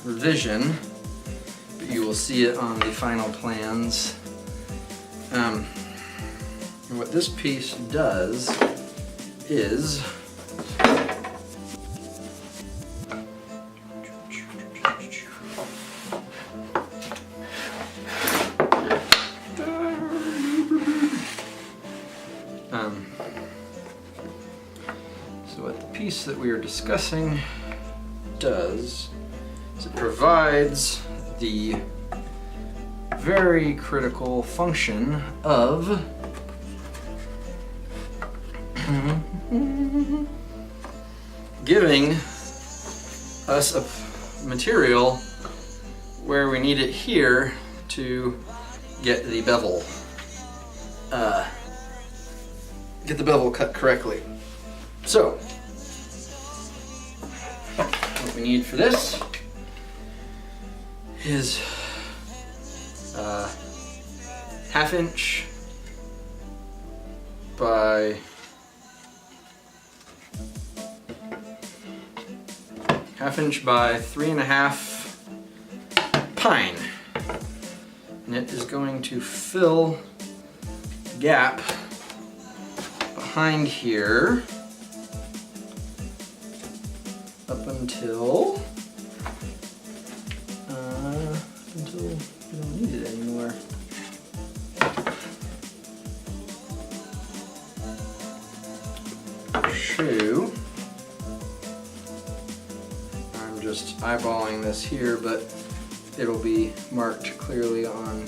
revision, but you will see it on the final plans. what this piece does is so what the piece that we are discussing does is it provides the very critical function of giving us a material where we need it here to get the bevel cut correctly. So what we need for this is 1/2 inch by 1/2 inch by 3.5 pine, and it is going to fill the gap behind here up until we don't need it anymore. True. I'm just eyeballing this here, but it'll be marked clearly on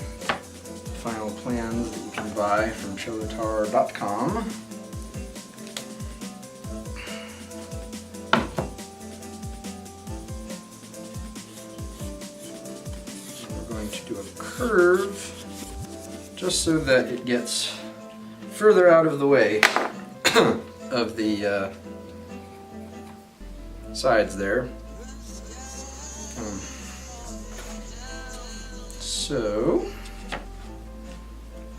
final plans that you can buy from Cellotar.com. We're going to do a curve just so that it gets further out of the way of the sides there. So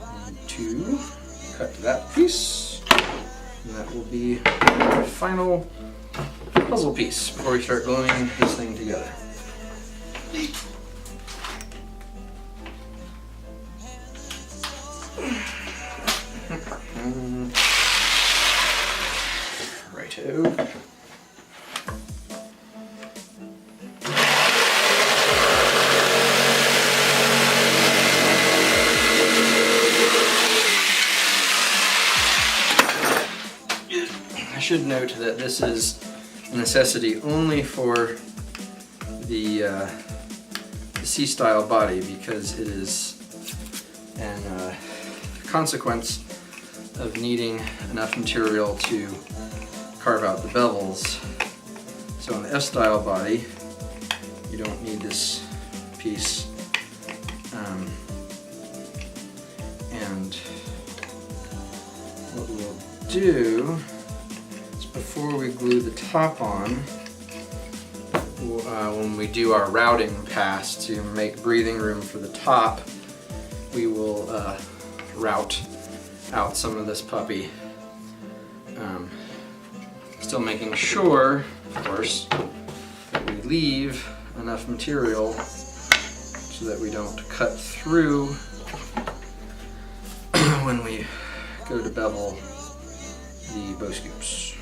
I need to cut that piece, and that will be our final puzzle piece before we start gluing this thing together. Righto. I should note that this is a necessity only for the C-style body, because it is a consequence of needing enough material to carve out the bevels. So on the S-style body, you don't need this piece. And what we'll do is, before we glue the top on, when we do our routing pass to make breathing room for the top, we will route out some of this puppy. Still making sure, of course, that we leave enough material so that we don't cut through when we go to bevel the bow scoops.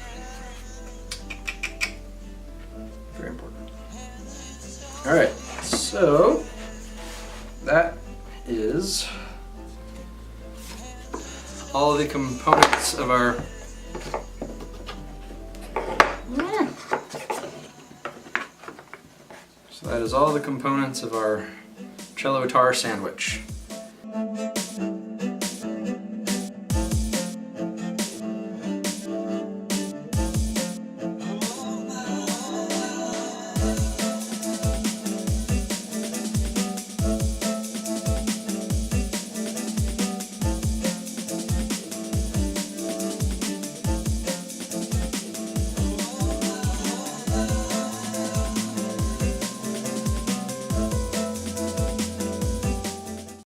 Very important. Alright, so that is all the components of our Cellotar sandwich.